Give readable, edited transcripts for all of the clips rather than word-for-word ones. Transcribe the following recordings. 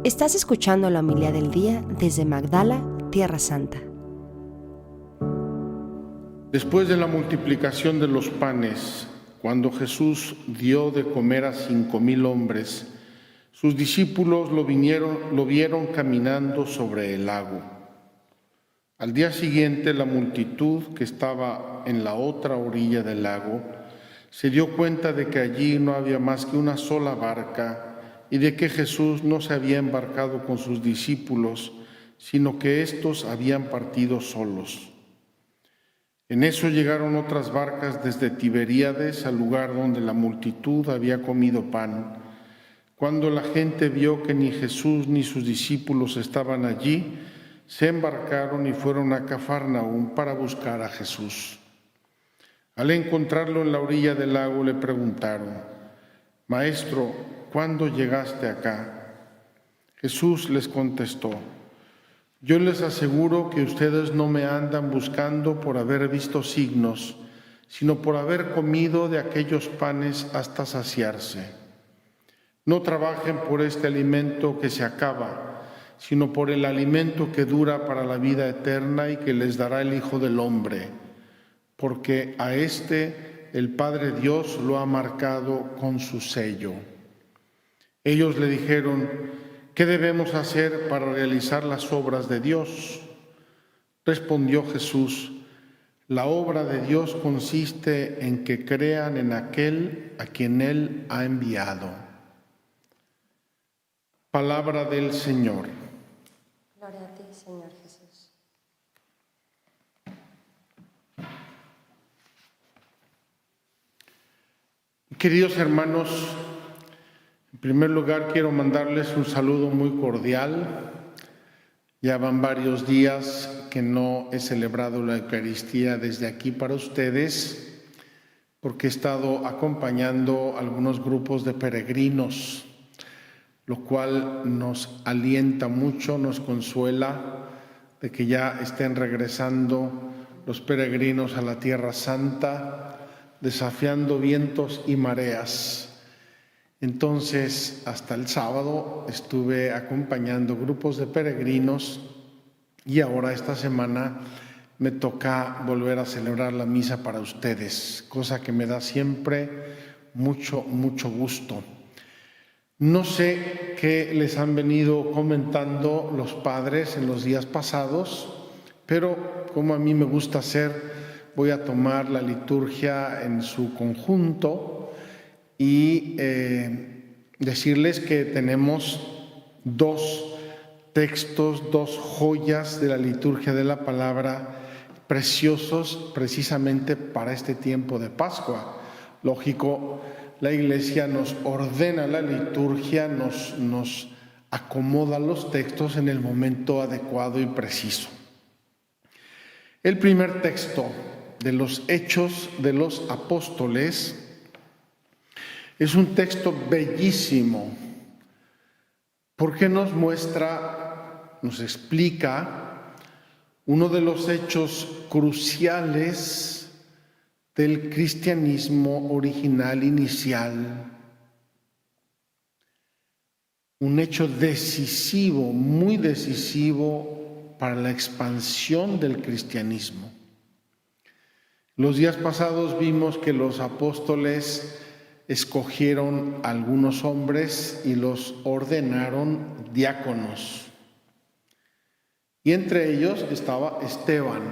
Estás escuchando la homilía del día desde Magdala, Tierra Santa. Después de la multiplicación de los panes, cuando Jesús dio de comer a 5,000 hombres, sus discípulos lo vieron caminando sobre el lago. Al día siguiente, la multitud que estaba en la otra orilla del lago se dio cuenta de que allí no había más que una sola barca y de que Jesús no se había embarcado con sus discípulos, sino que éstos habían partido solos. En eso llegaron otras barcas desde Tiberíades al lugar donde la multitud había comido pan. Cuando la gente vio que ni Jesús ni sus discípulos estaban allí, se embarcaron y fueron a Cafarnaúm para buscar a Jesús. Al encontrarlo en la orilla del lago le preguntaron: «Maestro, ¿cuándo llegaste acá?». Jesús les contestó: «Yo les aseguro que ustedes no me andan buscando por haber visto signos, sino por haber comido de aquellos panes hasta saciarse. No trabajen por este alimento que se acaba, sino por el alimento que dura para la vida eterna y que les dará el Hijo del Hombre, porque a este el Padre Dios lo ha marcado con su sello». Ellos le dijeron: «¿Qué debemos hacer para realizar las obras de Dios?». Respondió Jesús: «La obra de Dios consiste en que crean en aquel a quien Él ha enviado». Palabra del Señor. Gloria a ti, Señor Jesús. Queridos hermanos, en primer lugar quiero mandarles un saludo muy cordial. Ya van varios días que no he celebrado la Eucaristía desde aquí para ustedes, porque he estado acompañando algunos grupos de peregrinos, lo cual nos alienta mucho, nos consuela de que ya estén regresando los peregrinos a la Tierra Santa, desafiando vientos y mareas. Entonces, hasta el sábado estuve acompañando grupos de peregrinos y ahora esta semana me toca volver a celebrar la misa para ustedes, cosa que me da siempre mucho gusto. No sé qué les han venido comentando los padres en los días pasados, pero como a mí me gusta hacer, voy a tomar la liturgia en su conjunto y decirles que tenemos dos textos, dos joyas de la liturgia de la palabra preciosos precisamente para este tiempo de Pascua. Lógico, la Iglesia nos ordena la liturgia, nos acomoda los textos en el momento adecuado y preciso. El primer texto de los Hechos de los Apóstoles es un texto bellísimo porque nos muestra, nos explica uno de los hechos cruciales del cristianismo original inicial. Un hecho decisivo, muy decisivo para la expansión del cristianismo. Los días pasados vimos que los apóstoles escogieron a algunos hombres y los ordenaron diáconos. Y entre ellos estaba Esteban,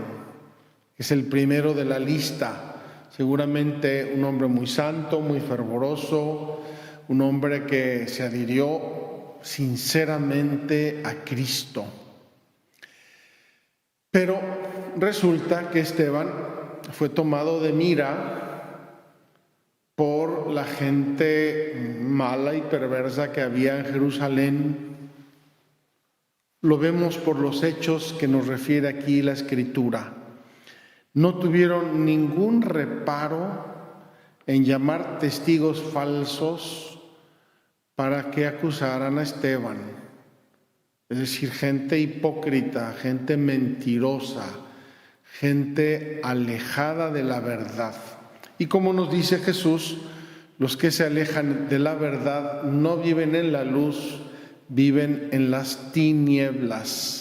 que es el primero de la lista. Seguramente un hombre muy santo, muy fervoroso, un hombre que se adhirió sinceramente a Cristo. Pero resulta que Esteban fue tomado de mira por la gente mala y perversa que había en Jerusalén. Lo vemos por los hechos que nos refiere aquí la Escritura. No tuvieron ningún reparo en llamar testigos falsos para que acusaran a Esteban. Es decir, gente hipócrita, gente mentirosa, gente alejada de la verdad. Y como nos dice Jesús, los que se alejan de la verdad no viven en la luz, viven en las tinieblas.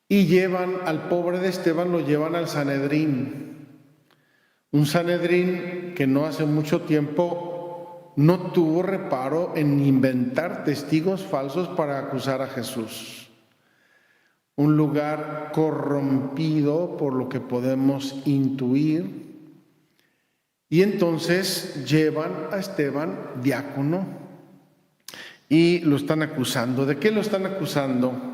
Y llevan al pobre de Esteban, lo llevan al Sanedrín. Un Sanedrín que no hace mucho tiempo no tuvo reparo en inventar testigos falsos para acusar a Jesús. Un lugar corrompido por lo que podemos intuir. Y entonces llevan a Esteban, diácono, y lo están acusando. ¿De qué lo están acusando?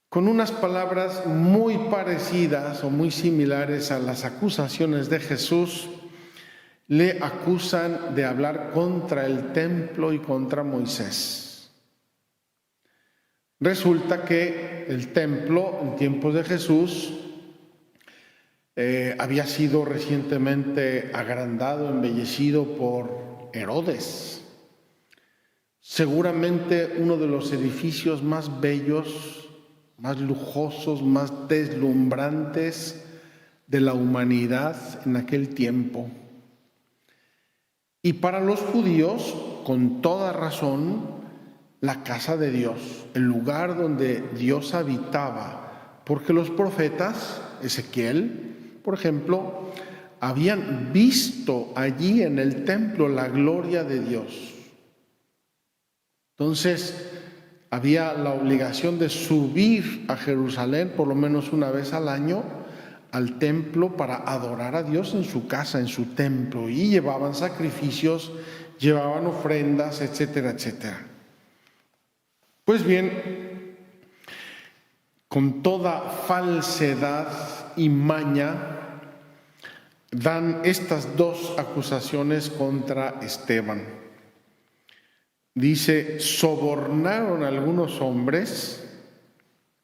Con unas palabras muy parecidas o muy similares a las acusaciones de Jesús, le acusan de hablar contra el templo y contra Moisés. Resulta que el templo, en tiempos de Jesús, había sido recientemente agrandado, embellecido por Herodes. Seguramente uno de los edificios más bellos, más lujosos, más deslumbrantes de la humanidad en aquel tiempo. Y para los judíos, con toda razón, la casa de Dios, el lugar donde Dios habitaba, porque los profetas, Ezequiel, por ejemplo, habían visto allí en el templo la gloria de Dios. Entonces, había la obligación de subir a Jerusalén por lo menos una vez al año al templo para adorar a Dios en su casa, en su templo, y llevaban sacrificios, llevaban ofrendas, etcétera, etcétera. Pues bien, con toda falsedad y maña, dan estas dos acusaciones contra Esteban. Dice, sobornaron a algunos hombres,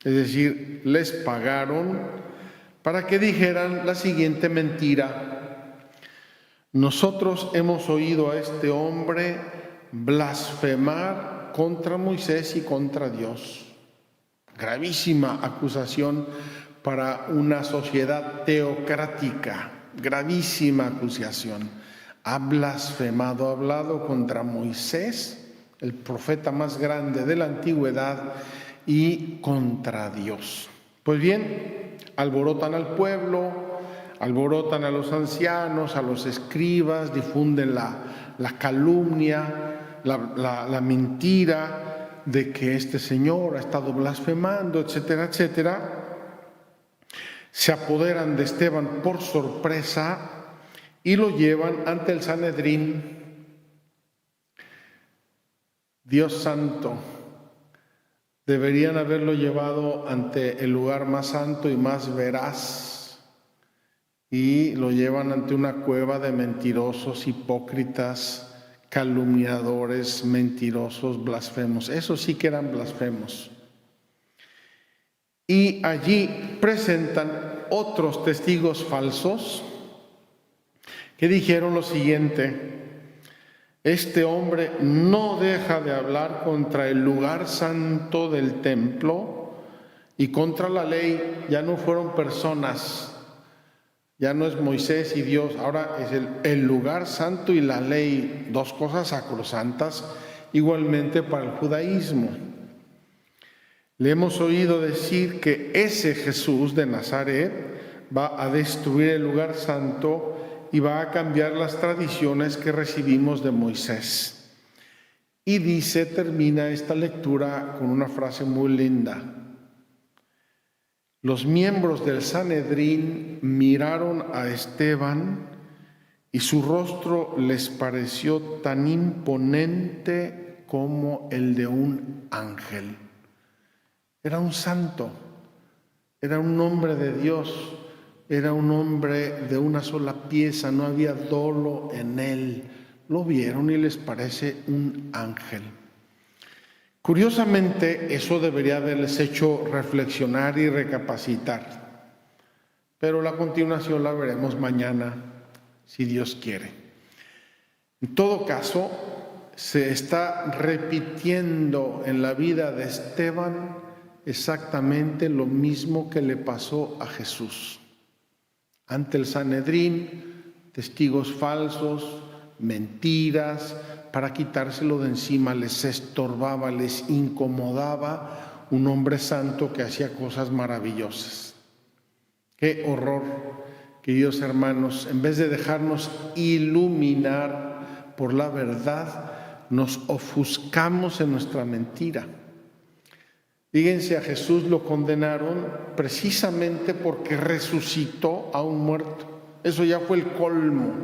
es decir, les pagaron para que dijeran la siguiente mentira: nosotros hemos oído a este hombre blasfemar contra Moisés y contra Dios. Gravísima acusación para una sociedad teocrática, gravísima acusación. Ha blasfemado, ha hablado contra Moisés, el profeta más grande de la antigüedad, y contra Dios. Pues bien, alborotan al pueblo, alborotan a los ancianos, a los escribas, difunden la calumnia, la mentira de que este señor ha estado blasfemando, etcétera, etcétera. Se apoderan de Esteban por sorpresa y lo llevan ante el Sanedrín. Dios santo, deberían haberlo llevado ante el lugar más santo y más veraz, y lo llevan ante una cueva de mentirosos, hipócritas, calumniadores, mentirosos, blasfemos. Esos sí que eran blasfemos. Y allí presentan otros testigos falsos que dijeron lo siguiente: este hombre no deja de hablar contra el lugar santo del templo y contra la ley. Ya no fueron personas, ya no es Moisés y Dios, ahora es el lugar santo y la ley, dos cosas sacrosantas, igualmente para el judaísmo. Le hemos oído decir que ese Jesús de Nazaret va a destruir el lugar santo y va a cambiar las tradiciones que recibimos de Moisés. Y termina esta lectura con una frase muy linda. Los miembros del Sanedrín miraron a Esteban y su rostro les pareció tan imponente como el de un ángel. Era un santo, era un hombre de Dios. Era un hombre de una sola pieza, no había dolo en él. Lo vieron y les parece un ángel. Curiosamente, eso debería haberles hecho reflexionar y recapacitar. Pero la continuación la veremos mañana, si Dios quiere. En todo caso, se está repitiendo en la vida de Esteban exactamente lo mismo que le pasó a Jesús. Ante el Sanedrín, testigos falsos, mentiras, para quitárselo de encima. Les estorbaba, les incomodaba un hombre santo que hacía cosas maravillosas. ¡Qué horror! Queridos hermanos, en vez de dejarnos iluminar por la verdad, nos ofuscamos en nuestra mentira. Fíjense, a Jesús lo condenaron precisamente porque resucitó a un muerto. Eso ya fue el colmo.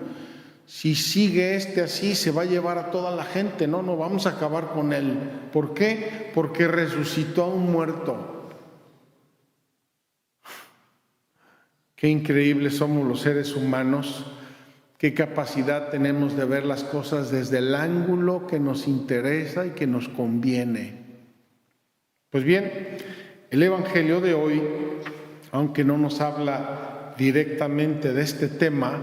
Si sigue así, se va a llevar a toda la gente. No vamos a acabar con él. ¿Por qué? Porque resucitó a un muerto. Qué increíbles somos los seres humanos. Qué capacidad tenemos de ver las cosas desde el ángulo que nos interesa y que nos conviene. Pues bien, el Evangelio de hoy, aunque no nos habla directamente de este tema,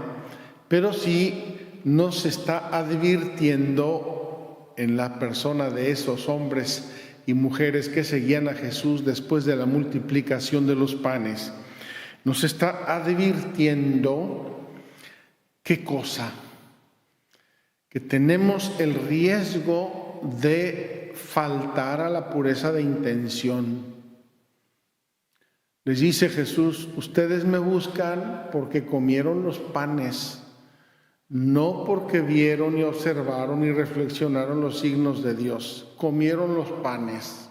pero sí nos está advirtiendo en la persona de esos hombres y mujeres que seguían a Jesús después de la multiplicación de los panes. Nos está advirtiendo, ¿qué cosa? Que tenemos el riesgo de faltar a la pureza de intención. Les dice Jesús, ustedes me buscan porque comieron los panes, no porque vieron y observaron y reflexionaron los signos de Dios. Comieron los panes,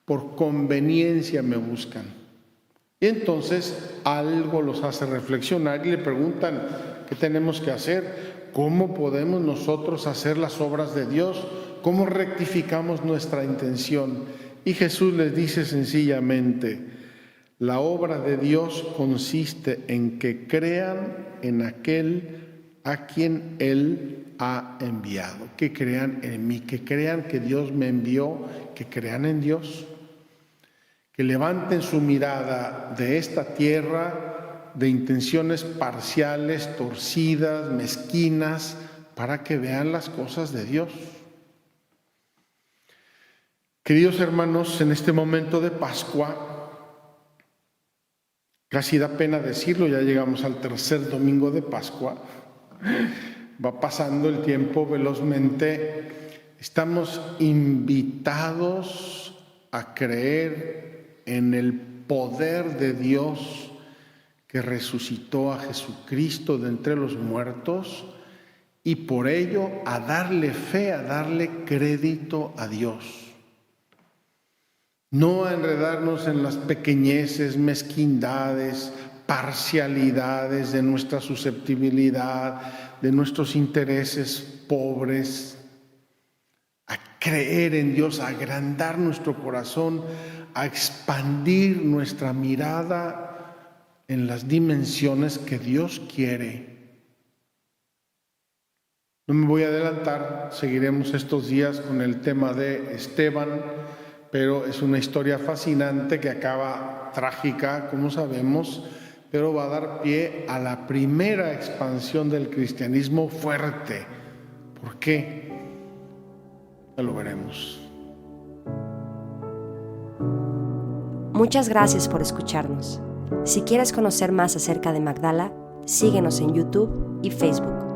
por conveniencia me buscan. Y entonces algo los hace reflexionar y le preguntan, ¿qué tenemos que hacer? ¿Cómo podemos nosotros hacer las obras de Dios? ¿Cómo rectificamos nuestra intención? Y Jesús les dice sencillamente, la obra de Dios consiste en que crean en aquel a quien Él ha enviado, que crean en mí, que crean que Dios me envió, que crean en Dios, que levanten su mirada de esta tierra de intenciones parciales, torcidas, mezquinas, para que vean las cosas de Dios. Queridos hermanos, en este momento de Pascua, casi da pena decirlo, ya llegamos al tercer domingo de Pascua, va pasando el tiempo velozmente, estamos invitados a creer en el poder de Dios que resucitó a Jesucristo de entre los muertos y por ello a darle fe, a darle crédito a Dios. No a enredarnos en las pequeñeces, mezquindades, parcialidades de nuestra susceptibilidad, de nuestros intereses pobres, a creer en Dios, a agrandar nuestro corazón, a expandir nuestra mirada en las dimensiones que Dios quiere. No me voy a adelantar, seguiremos estos días con el tema de Esteban, pero es una historia fascinante que acaba trágica, como sabemos, pero va a dar pie a la primera expansión del cristianismo fuerte. ¿Por qué? Ya lo veremos. Muchas gracias por escucharnos. Si quieres conocer más acerca de Magdala, síguenos en YouTube y Facebook.